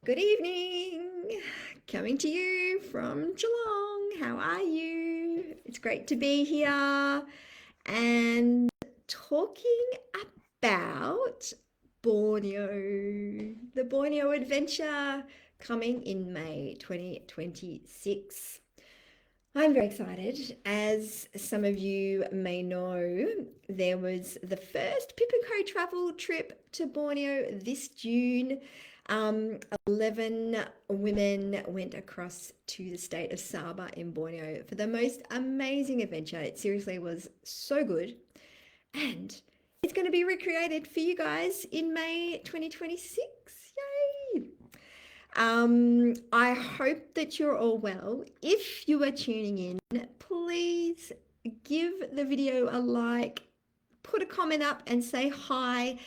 Good evening. Coming to you from Geelong. How are you? It's great to be here and talking about Borneo, the Borneo adventure coming in May 2026. I'm very excited. As some of you may know, there was the first Pipico travel trip to Borneo this June. 11 women went across to the state of Sabah in Borneo for the most amazing adventure. It seriously was so good. And it's going to be recreated for you guys in May 2026. Yay! I hope that you're all well. If you are tuning in, please give the video a like, put a comment up and say hi.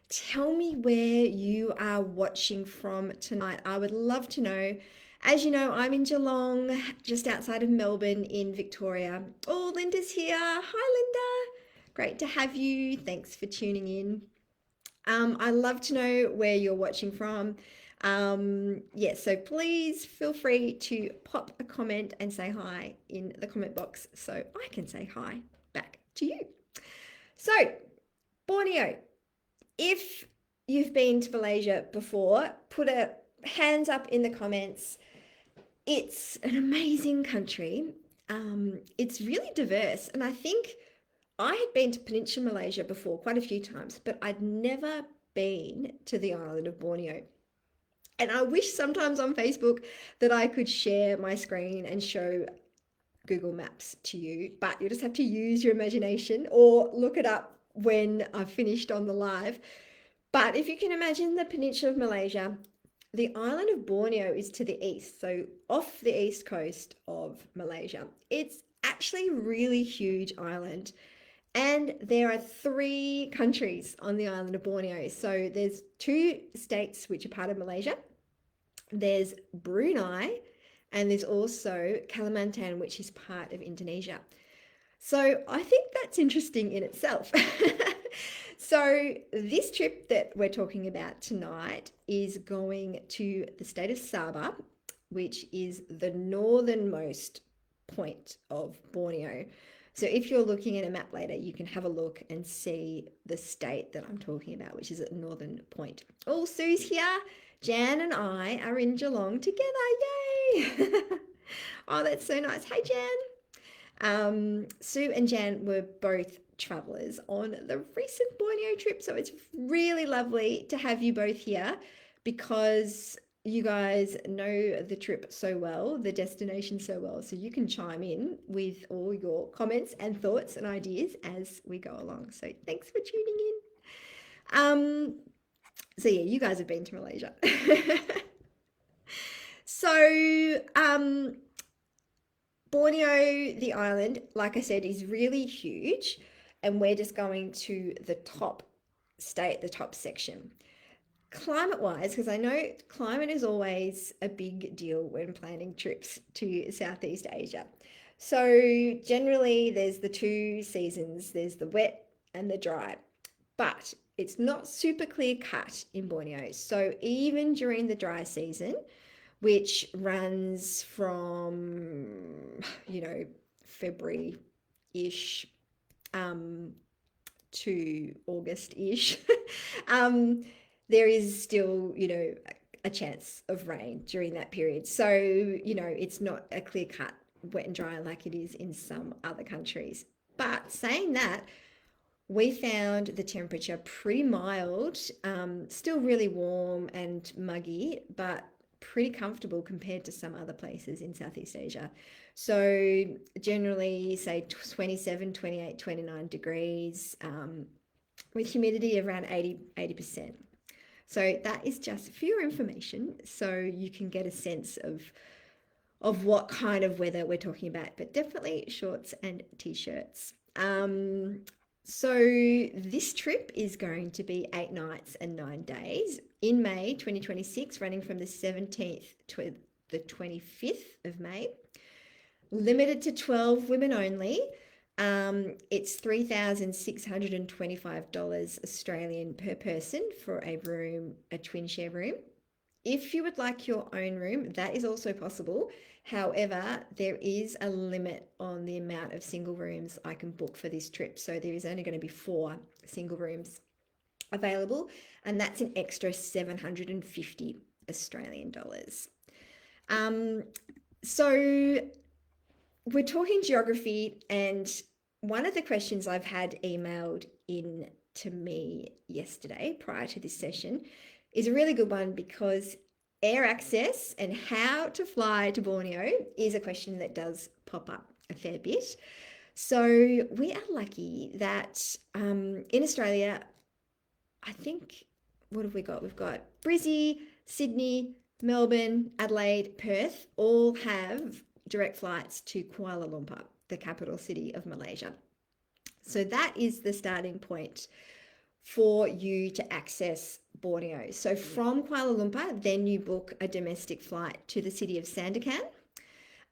Tell me where you are watching from tonight. I would love to know. As you know, I'm in Geelong, just outside of Melbourne in Victoria. Oh, Linda's here. Hi, Linda. Great to have you. Thanks for tuning in. I'd love to know where you're watching from. Yeah, so please feel free to pop a comment and say hi in the comment box so I can say hi back to you. So, Borneo, if you've been to Malaysia before, put a hands up in the comments. It's an amazing country. It's really diverse, and I think I had been to Peninsular Malaysia before quite a few times, but I'd never been to the island of Borneo. And I wish sometimes on Facebook that I could share my screen and show Google Maps to you, but you just have to use your imagination or look it up when I've finished on the live. But if you can imagine the peninsula of Malaysia, the island of Borneo is to the east, so off the east coast of Malaysia. It's actually a really huge island. And there are three countries on the island of Borneo. So there's two states which are part of Malaysia. There's Brunei, and there's also Kalimantan, which is part of Indonesia. So I think that's interesting in itself. So this trip that we're talking about tonight is going to the state of Sabah, which is the northernmost point of Borneo. So if you're looking at a map later, you can have a look and see the state that I'm talking about, which is at northern point. Oh, Sue's here. Jan and I are in Geelong together. Yay! Oh, that's so nice. Hey, Jan. Sue and Jan were both travelers on the recent Borneo trip, so it's really lovely to have you both here because you guys know the trip so well, the destination so well, so you can chime in with all your comments and thoughts and ideas as we go along. So thanks for tuning in. So yeah, you guys have been to Malaysia. So Borneo, the island, like I said, is really huge, and we're just going to the top state, the top section. Climate wise, because I know climate is always a big deal when planning trips to Southeast Asia. So, generally, there's the two seasons, there's the wet and the dry, but it's not super clear cut in Borneo. So, even during the dry season, which runs from, February ish to August ish, there is still, a chance of rain during that period. So, it's not a clear cut wet and dry like it is in some other countries. But saying that, we found the temperature pretty mild, still really warm and muggy, but pretty comfortable compared to some other places in Southeast Asia. So generally say 27, 28, 29 degrees, with humidity around 80%. So that is just for your information, so you can get a sense of what kind of weather we're talking about, but definitely shorts and t-shirts. So this trip is going to be 8 nights and 9 days in May 2026, running from the 17th to the 25th of May. Limited to 12 women only. It's $3,625 Australian per person for a room, a twin share room. If you would like your own room, that is also possible. However, there is a limit on the amount of single rooms I can book for this trip. So there is only going to be 4 single rooms available, and that's an extra 750 Australian dollars. So we're talking geography, and one of the questions I've had emailed in to me yesterday prior to this session is a really good one, because air access and how to fly to Borneo is a question that does pop up a fair bit. So we are lucky that in Australia, I think, what have we got? We've got Brizzy, Sydney, Melbourne, Adelaide, Perth, all have direct flights to Kuala Lumpur, the capital city of Malaysia. So that is the starting point for you to access Borneo. So from Kuala Lumpur, then you book a domestic flight to the city of Sandakan.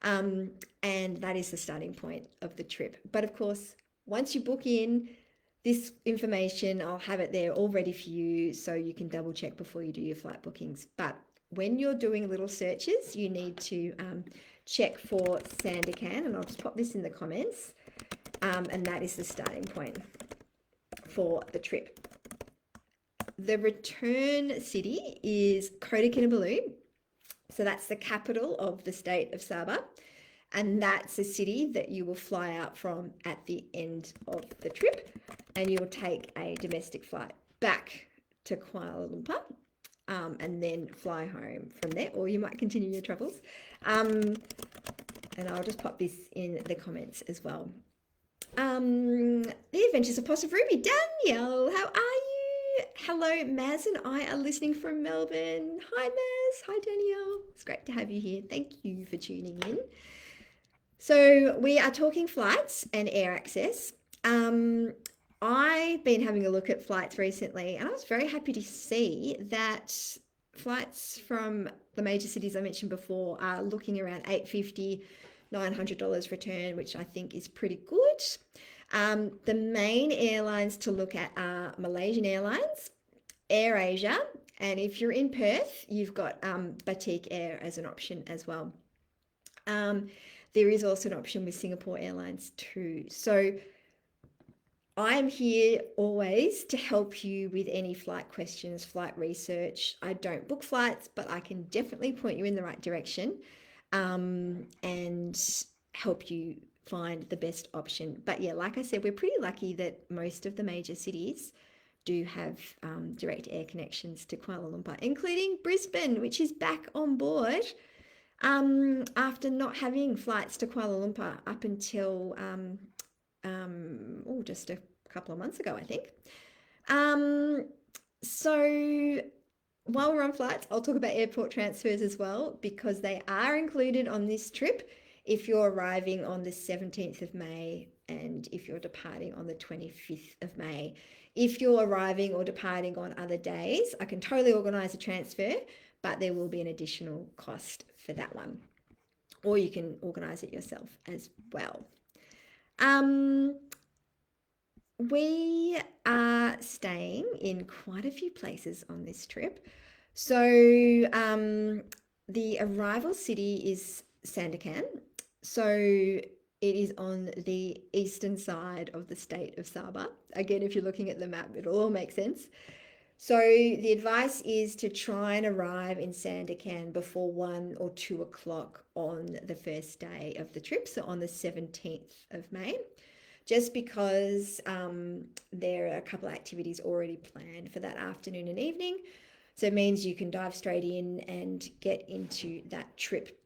And that is the starting point of the trip. But of course, once you book in, this information, I'll have it there all ready for you so you can double check before you do your flight bookings. But when you're doing little searches, you need to check for Sandakan, and I'll just pop this in the comments. And that is the starting point for the trip. The return city is Kota Kinabalu. So that's the capital of the state of Sabah. And that's a city that you will fly out from at the end of the trip. And you will take a domestic flight back to Kuala Lumpur, and then fly home from there, or you might continue your travels. And I'll just pop this in the comments as well. The Adventures of Possum Ruby. Danielle, how are you? Hello, Maz and I are listening from Melbourne. Hi, Maz. Hi, Danielle. It's great to have you here. Thank you for tuning in. So we are talking flights and air access. I've been having a look at flights recently, and I was very happy to see that flights from the major cities I mentioned before are looking around $850, $900 return, which I think is pretty good. The main airlines to look at are Malaysian Airlines, AirAsia, and if you're in Perth, you've got Batik Air as an option as well. There is also an option with Singapore Airlines too. So I am here always to help you with any flight questions, flight research. I don't book flights, but I can definitely point you in the right direction, and help you find the best option. But yeah, like I said, we're pretty lucky that most of the major cities do have direct air connections to Kuala Lumpur, including Brisbane, which is back on board after not having flights to Kuala Lumpur up until just a couple of months ago, I think. So while we're on flights, I'll talk about airport transfers as well, because they are included on this trip if you're arriving on the 17th of May and if you're departing on the 25th of May. If you're arriving or departing on other days, I can totally organise a transfer, but there will be an additional cost for that one. Or you can organise it yourself as well. We are staying in quite a few places on this trip. So the arrival city is Sandakan. So it is on the eastern side of the state of Sabah. Again, if you're looking at the map, it'll all make sense. So the advice is to try and arrive in Sandakan before 1 or 2 o'clock on the first day of the trip, so on the 17th of May, just because there are a couple of activities already planned for that afternoon and evening. So it means you can dive straight in and get into that trip.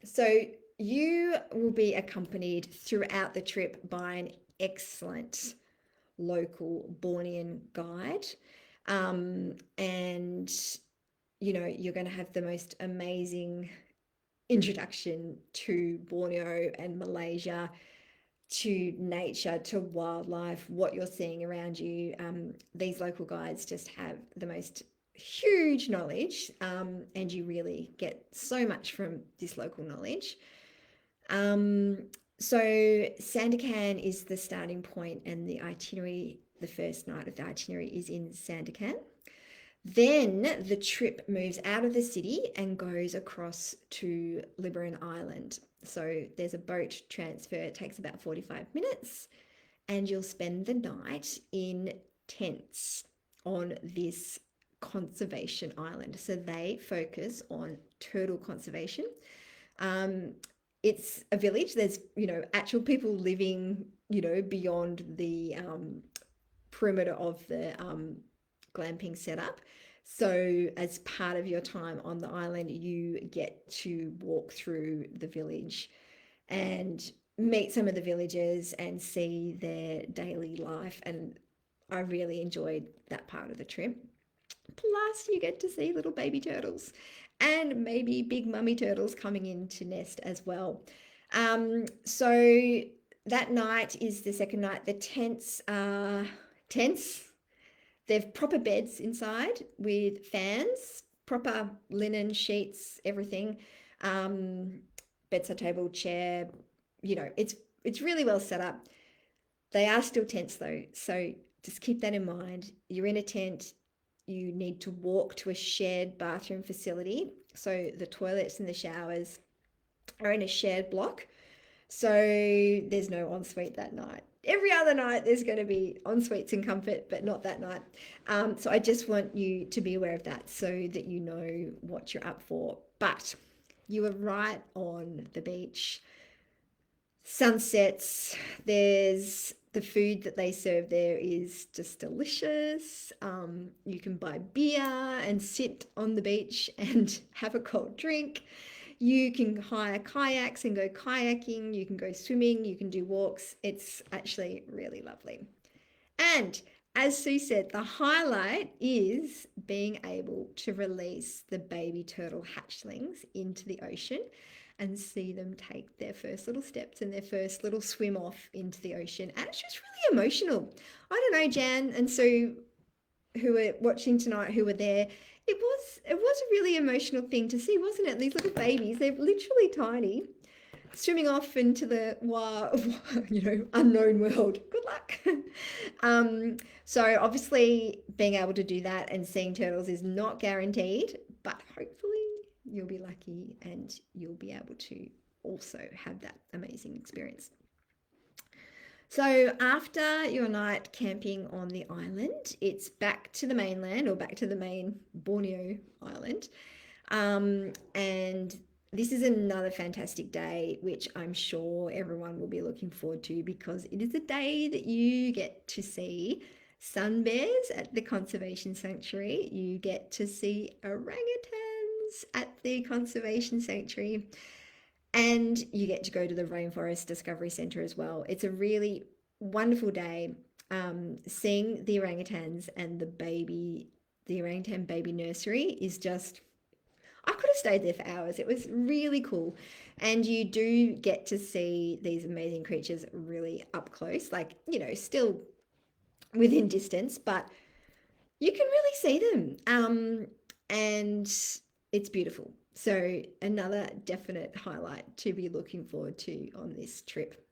So you will be accompanied throughout the trip by an excellent local Bornean guide. And you're going to have the most amazing introduction to Borneo and Malaysia, to nature, to wildlife, what you're seeing around you. These local guides just have the most huge knowledge, and you really get so much from this local knowledge. So Sandakan is the starting point, and the itinerary, the first night of the itinerary is in Sandakan. Then the trip moves out of the city and goes across to Liberan Island. So there's a boat transfer. It takes about 45 minutes, and you'll spend the night in tents on this conservation island. So they focus on turtle conservation. Um, it's a village. There's, actual people living, beyond the perimeter of the glamping setup. So, as part of your time on the island, you get to walk through the village and meet some of the villagers and see their daily life. And I really enjoyed that part of the trip. Plus, you get to see little baby turtles and maybe big mummy turtles coming in to nest as well. So that night is the second night. The tents are tents. They've proper beds inside with fans, proper linen sheets, everything. Um, Bedside table, chair. It's really well set up. They are still tents though, so just keep that in mind. You're in a tent. You need to walk to a shared bathroom facility. So the toilets and the showers are in a shared block. So there's no ensuite that night. Every other night there's going to be ensuites and comfort, but not that night. So I just want you to be aware of that so that you know what you're up for. But you are right on the beach. Sunsets. There's the food that they serve there is just delicious. You can buy beer and sit on the beach and have a cold drink. You can hire kayaks and go kayaking. You can go swimming. You can do walks. It's actually really lovely. And as Sue said, the highlight is being able to release the baby turtle hatchlings into the ocean and see them take their first little steps and their first little swim off into the ocean. And it's just really emotional. I don't know, Jan and Sue, who were watching tonight, who were there, it was a really emotional thing to see, wasn't it? These little babies, they're literally tiny, swimming off into the unknown world. Good luck. So obviously being able to do that and seeing turtles is not guaranteed, but hopefully you'll be lucky and you'll be able to also have that amazing experience. So after your night camping on the island, it's back to the mainland or back to the main Borneo island. And this is another fantastic day, which I'm sure everyone will be looking forward to because it is a day that you get to see sun bears at the conservation sanctuary. You get to see orangutans at the conservation sanctuary. And you get to go to the Rainforest Discovery Centre as well. It's a really wonderful day. Seeing the orangutans and the orangutan baby nursery is just, I could have stayed there for hours. It was really cool. And you do get to see these amazing creatures really up close, like, still within distance, but you can really see them. And it's beautiful. So another definite highlight to be looking forward to on this trip.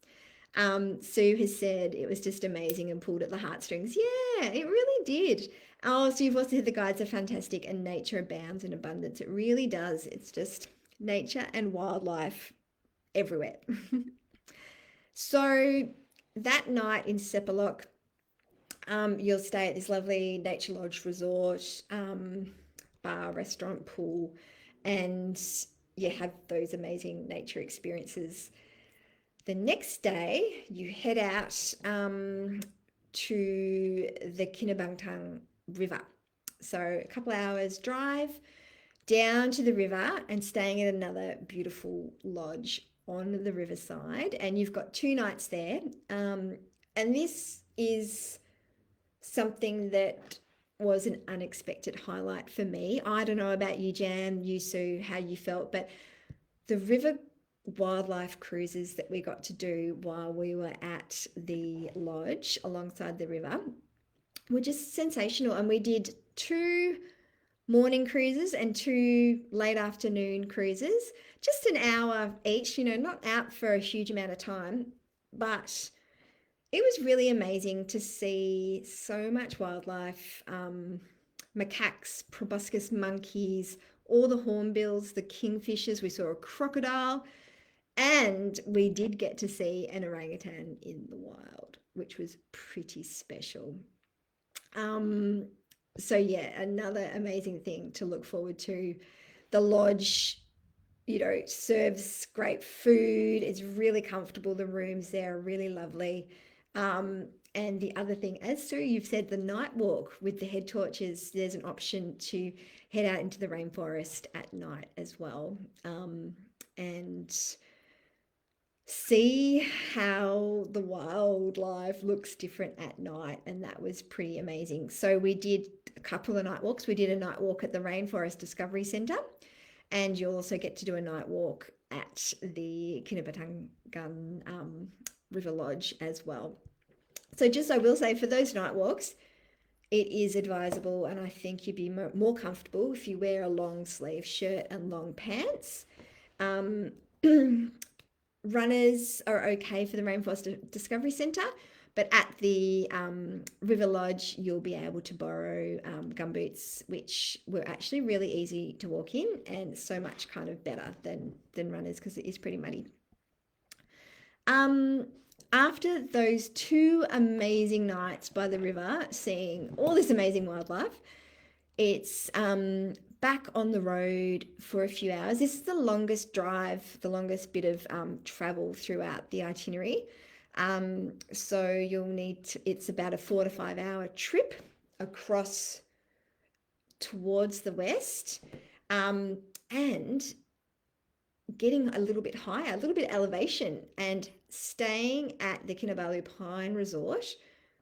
Sue has said it was just amazing and pulled at the heartstrings. Yeah, it really did. Oh, so you've also said the guides are fantastic and nature abounds in abundance. It really does. It's just nature and wildlife everywhere. So that night in Sepalok, you'll stay at this lovely Nature Lodge resort, bar, restaurant, pool, and you have those amazing nature experiences. The next day, you head out to the Kinabalu River. So a couple of hours drive down to the river and staying at another beautiful lodge on the riverside. And you've got 2 nights there. And this is something that was an unexpected highlight for me. I don't know about you, Jan, you, Sue, how you felt, but the river wildlife cruises that we got to do while we were at the lodge alongside the river were just sensational. And we did 2 morning cruises and 2 late afternoon cruises, just an hour each, not out for a huge amount of time, but it was really amazing to see so much wildlife, macaques, proboscis monkeys, all the hornbills, the kingfishers. We saw a crocodile, and we did get to see an orangutan in the wild, which was pretty special. Um, so yeah, another amazing thing to look forward to. The lodge, serves great food. It's really comfortable. The rooms there are really lovely. And the other thing, as Sue, you've said, the night walk with the head torches, there's an option to head out into the rainforest at night as well. And see how the wildlife looks different at night, and that was pretty amazing. So we did a couple of night walks. We did a night walk at the Rainforest Discovery Centre, and you'll also get to do a night walk at the Kinabatangan River Lodge as well. So just I will say, for those night walks, it is advisable, and I think you'd be more comfortable if you wear a long sleeve shirt and long pants. Um, Runners are okay for the Rainforest Discovery Centre, but at the River Lodge, you'll be able to borrow gumboots, which were actually really easy to walk in and so much kind of better than runners because it is pretty muddy. After those 2 amazing nights by the river, seeing all this amazing wildlife, it's back on the road for a few hours. This is the longest drive, the longest bit of travel throughout the itinerary. So you'll it's about a 4 to 5 hour trip across towards the west, and getting a little bit higher, a little bit elevation, and staying at the Kinabalu Pine Resort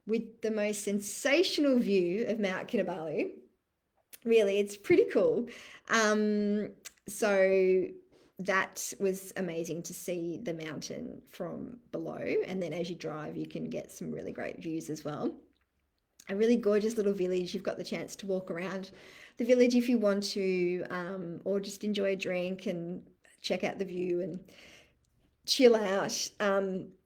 with the most sensational view of Mount Kinabalu. Really, it's pretty cool. So that was amazing to see the mountain from below, and then as you drive you can get some really great views as well. A really gorgeous little village. You've got the chance to walk around the village if you want to, or just enjoy a drink and check out the view and chill out.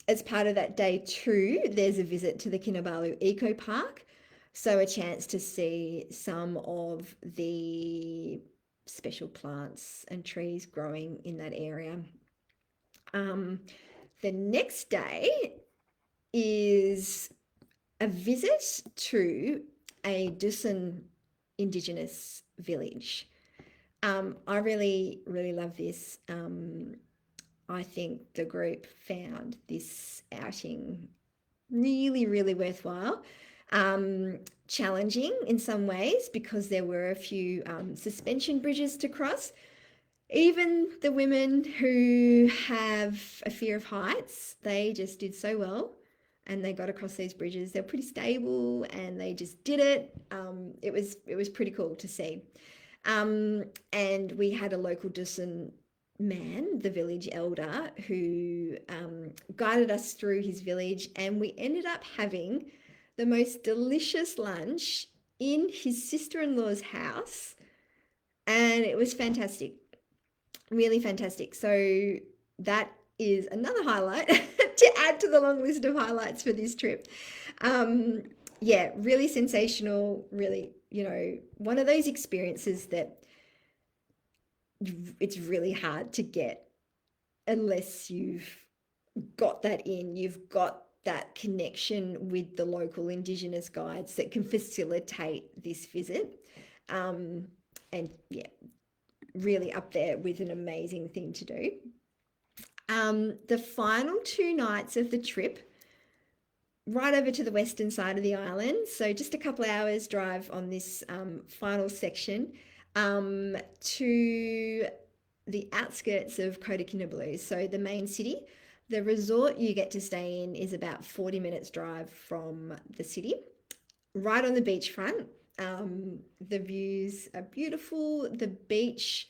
As part of that day 2, there's a visit to the Kinabalu Eco Park, so a chance to see some of the special plants and trees growing in that area. The next day is a visit to a Dusun Indigenous village. I really, really love this. I think the group found this outing really, really worthwhile. Challenging in some ways because there were a few suspension bridges to cross. Even the women who have a fear of heights, they just did so well and they got across these bridges. They're pretty stable and they just did it. It was pretty cool to see. And we had a local Dusun man, the village elder, who guided us through his village, and we ended up having the most delicious lunch in his sister-in-law's house, and it was fantastic, really fantastic. So that is another highlight to add to the long list of highlights for this trip. Yeah, really sensational, really, one of those experiences that it's really hard to get unless you've got you've got that connection with the local Indigenous guides that can facilitate this visit. And yeah, really up there with an amazing thing to do. The final 2 nights of the trip, right over to the western side of the island, so just a couple hours drive on this final section, to the outskirts of Kota Kinabalu, so the main city. The resort you get to stay in is about 40 minutes drive from the city, right on the beachfront. The views are beautiful. The beach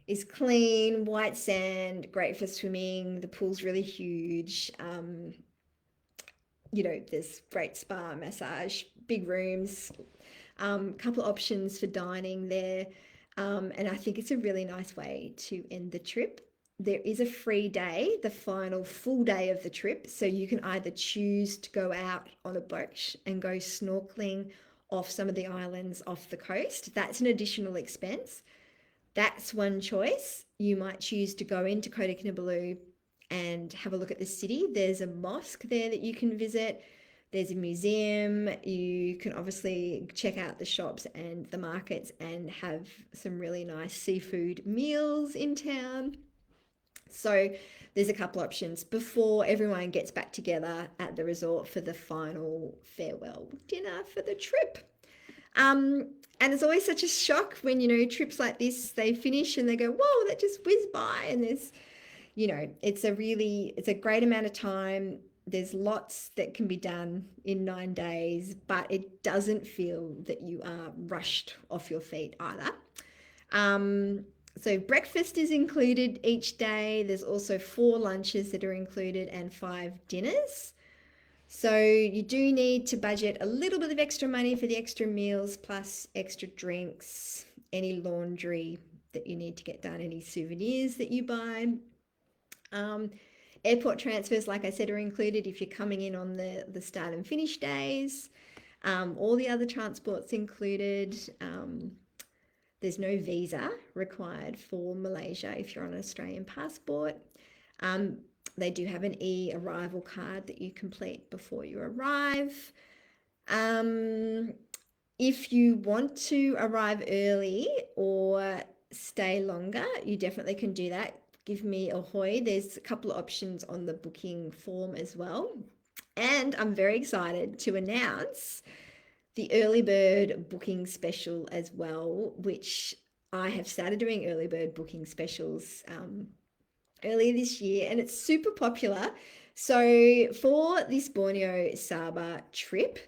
is clean, white sand, great for swimming. The pool's really huge. There's great spa, massage, big rooms, couple options for dining there. And I think it's a really nice way to end the trip. There is a free day, the final full day of the trip. So you can either choose to go out on a boat and go snorkeling, off some of the islands off the coast. That's an additional expense. That's one choice. You might choose to go into Kota Kinabalu and have a look at the city. There's a mosque there that you can visit. There's a museum. You can obviously check out the shops and the markets and have some really nice seafood meals in town. So there's a couple options before everyone gets back together at the resort for the final farewell dinner for the trip. And it's always such a shock when, trips like this, they finish and they go, whoa, that just whizzed by. And there's, it's a great amount of time. There's lots that can be done in 9 days, but it doesn't feel that you are rushed off your feet either. So breakfast is included each day. There's also 4 lunches that are included and 5 dinners. So you do need to budget a little bit of extra money for the extra meals, plus extra drinks, any laundry that you need to get done, any souvenirs that you buy. Airport transfers, like I said, are included if you're coming in on the start and finish days. All the other transport's included. There's no visa required for Malaysia if you're on an Australian passport. They do have an e-arrival card that you complete before you arrive. If you want to arrive early or stay longer, you definitely can do that. Give me a hoy. There's a couple of options on the booking form as well. And I'm very excited to announce the early bird booking special as well, which I have started doing early bird booking specials earlier this year, and it's super popular. So for this Borneo Sabah trip,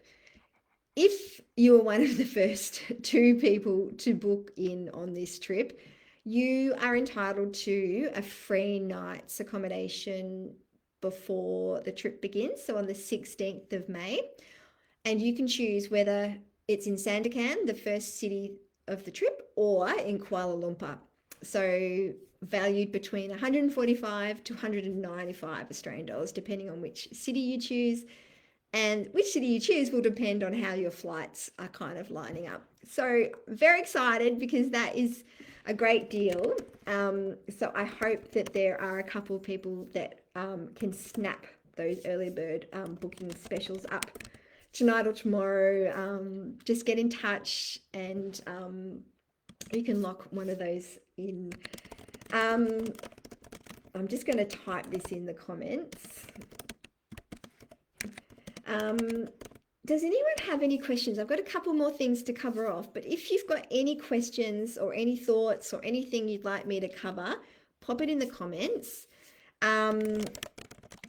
if you are one of the first 2 people to book in on this trip, you are entitled to a free night's accommodation before the trip begins, so on the 16th of May. And you can choose whether it's in Sandakan, the first city of the trip, or in Kuala Lumpur. So valued between 145 to 195 Australian dollars, depending on which city you choose. And which city you choose will depend on how your flights are kind of lining up. So very excited because that is a great deal. So I hope that there are a couple of people that can snap those early bird booking specials up tonight or tomorrow. Just get in touch and you can lock one of those in. I'm just going to type this in the comments. Does anyone have any questions? I've got a couple more things to cover off, but if you've got any questions or any thoughts or anything you'd like me to cover, pop it in the comments, and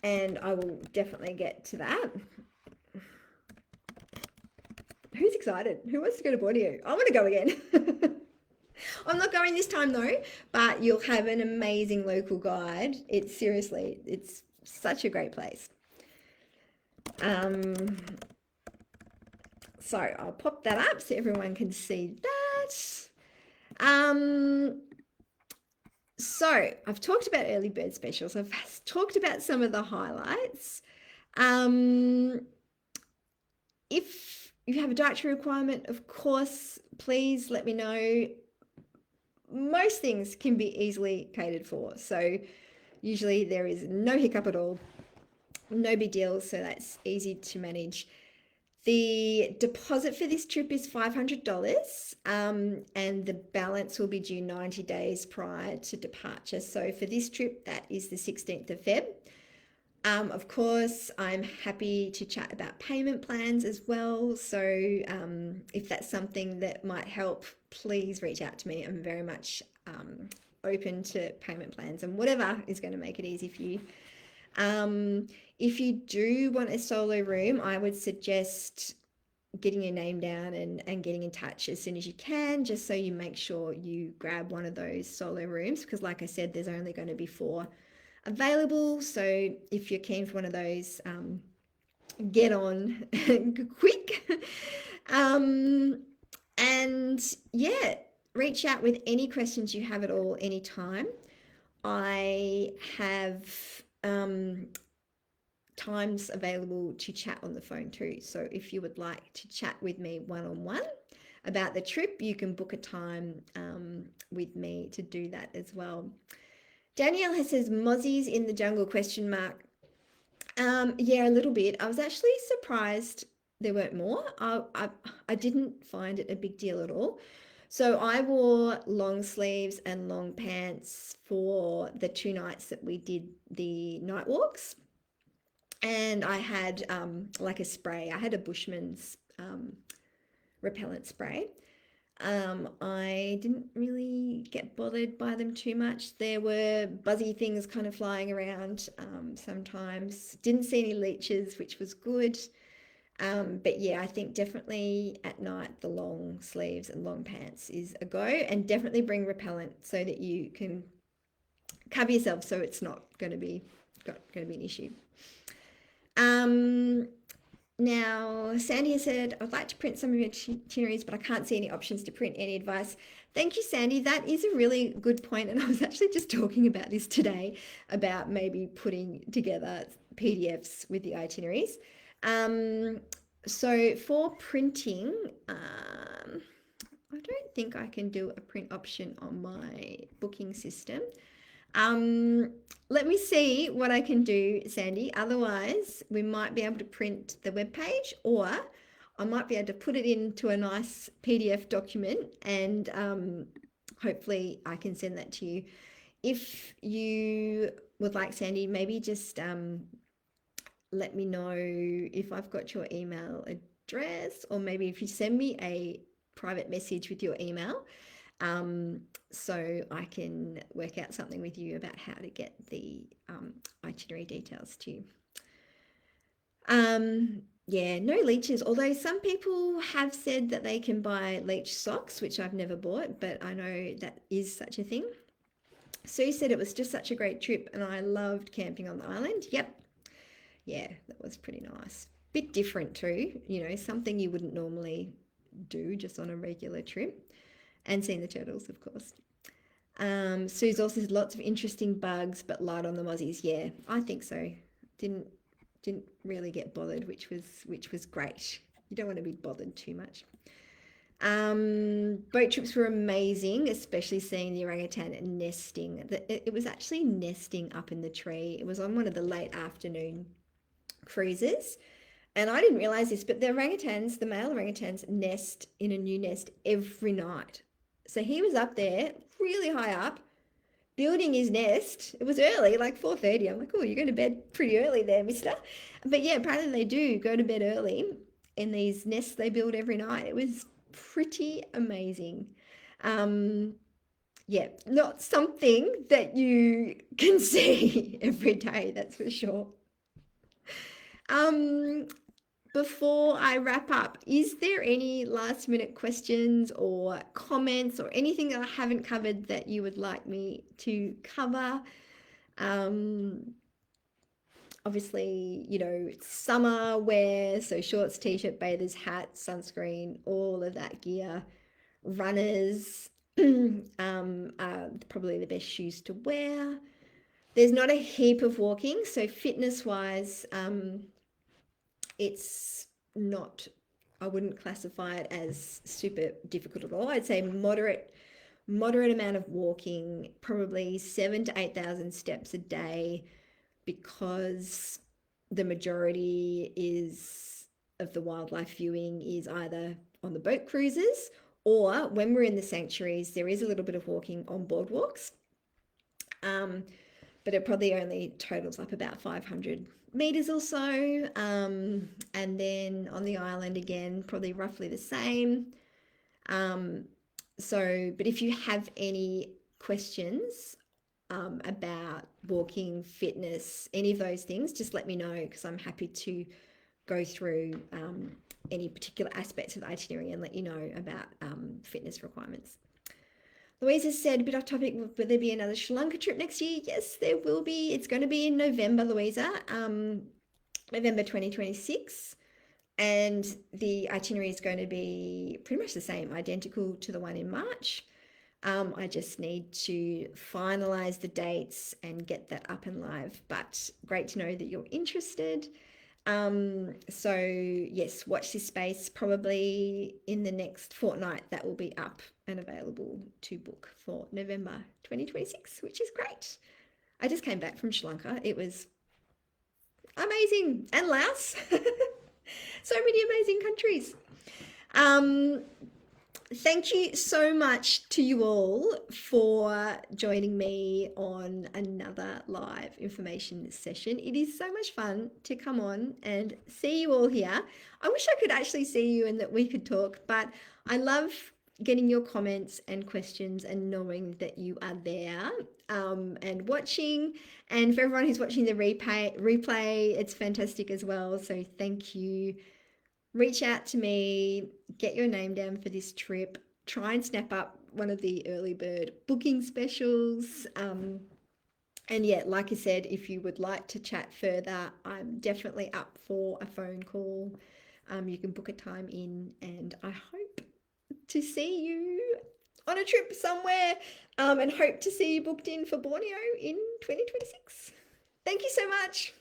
I will definitely get to that. Who's excited? Who wants to go to Borneo? I want to go again. I'm not going this time though, but you'll have an amazing local guide. It's such a great place. So I'll pop that up so everyone can see that. So I've talked about early bird specials. I've talked about some of the highlights. If you have a dietary requirement, of course, please let me know. Most things can be easily catered for. So usually there is no hiccup at all. No big deal. So that's easy to manage. The deposit for this trip is $500, and the balance will be due 90 days prior to departure. So for this trip, that is the 16th of Feb. Of course, I'm happy to chat about payment plans as well. So if that's something that might help, please reach out to me. I'm very much open to payment plans and whatever is going to make it easy for you. If you do want a solo room, I would suggest getting your name down and getting in touch as soon as you can, just so you make sure you grab one of those solo rooms, because like I said, there's only going to be 4 available. So if you're keen for one of those, get on quick. And yeah, reach out with any questions you have at all, anytime. I have times available to chat on the phone too. So if you would like to chat with me one-on-one about the trip, you can book a time with me to do that as well. Danielle has says mozzies in the jungle question mark. Yeah, a little bit. I was actually surprised there weren't more. I didn't find it a big deal at all. So I wore long sleeves and long pants for the 2 nights that we did the night walks. And I had like a spray. I had a Bushman's repellent spray. I didn't really get bothered by them too much. There were buzzy things kind of flying around sometimes. Didn't see any leeches, which was good. But yeah, I think definitely at night the long sleeves and long pants is a go, and definitely bring repellent so that you can cover yourself so it's not going to be an issue. Now, Sandy has said, I'd like to print some of your itineraries, but I can't see any options to print. Any advice? Thank you, Sandy. That is a really good point. And I was actually just talking about this today, about maybe putting together PDFs with the itineraries. So for printing, I don't think I can do a print option on my booking system. Let me see what I can do, Sandy. Otherwise, we might be able to print the web page, or I might be able to put it into a nice PDF document, and hopefully I can send that to you. If you would like, Sandy, maybe just let me know if I've got your email address, or maybe if you send me a private message with your email, so I can work out something with you about how to get the itinerary details to you. Yeah, no leeches, although some people have said that they can buy leech socks, which I've never bought, but I know that is such a thing. Sue said it was just such a great trip and I loved camping on the island. Yep. Yeah, that was pretty nice. Bit different too, something you wouldn't normally do just on a regular trip. And seeing the turtles, of course. Sue's also said lots of interesting bugs, but light on the mozzies. Yeah, I think so. Didn't really get bothered, which was great. You don't want to be bothered too much. Boat trips were amazing, especially seeing the orangutan nesting. It was actually nesting up in the tree. It was on one of the late afternoon cruises. And I didn't realize this, but the male orangutans nest in a new nest every night. So he was up there, really high up, building his nest. It was early, like 4:30. I'm like, oh, you're going to bed pretty early there, mister. But yeah, apparently they do go to bed early in these nests they build every night. It was pretty amazing. Yeah, not something that you can see every day, that's for sure. Before I wrap up, is there any last minute questions or comments or anything that I haven't covered that you would like me to cover? Obviously, it's summer wear, so shorts, t-shirt, bathers, hats, sunscreen, all of that gear. Runners are probably the best shoes to wear. There's not a heap of walking, so fitness-wise, it's not, I wouldn't classify it as super difficult at all. I'd say moderate amount of walking, probably 7,000 to 8,000 steps a day, because the majority of the wildlife viewing is either on the boat cruises, or when we're in the sanctuaries, there is a little bit of walking on boardwalks. But it probably only totals up about 500 meters or so. And then on the island again, probably roughly the same. But if you have any questions about walking, fitness, any of those things, just let me know, because I'm happy to go through any particular aspects of the itinerary and let you know about fitness requirements. Louisa said, a bit off topic, will there be another Sri Lanka trip next year? Yes, there will be. It's going to be in November, Louisa, November 2026. And the itinerary is going to be pretty much the same, identical to the one in March. I just need to finalize the dates and get that up and live. But great to know that you're interested. So yes, watch this space. Probably in the next fortnight, that will be up and available to book for November 2026, which is great. I just came back from Sri Lanka. It was amazing. And Laos. So many amazing countries. Um, Thank you so much to you all for joining me on another live information session. It is so much fun to come on and see you all here. I wish I could actually see you and that we could talk, but I love getting your comments and questions and knowing that you are there and watching. And for everyone who's watching the replay, it's fantastic as well. So thank you. Reach out to me, get your name down for this trip, try and snap up one of the early bird booking specials. And yeah, like I said, if you would like to chat further, I'm definitely up for a phone call. You can book a time in, and I hope to see you on a trip somewhere and hope to see you booked in for Borneo in 2026. Thank you so much.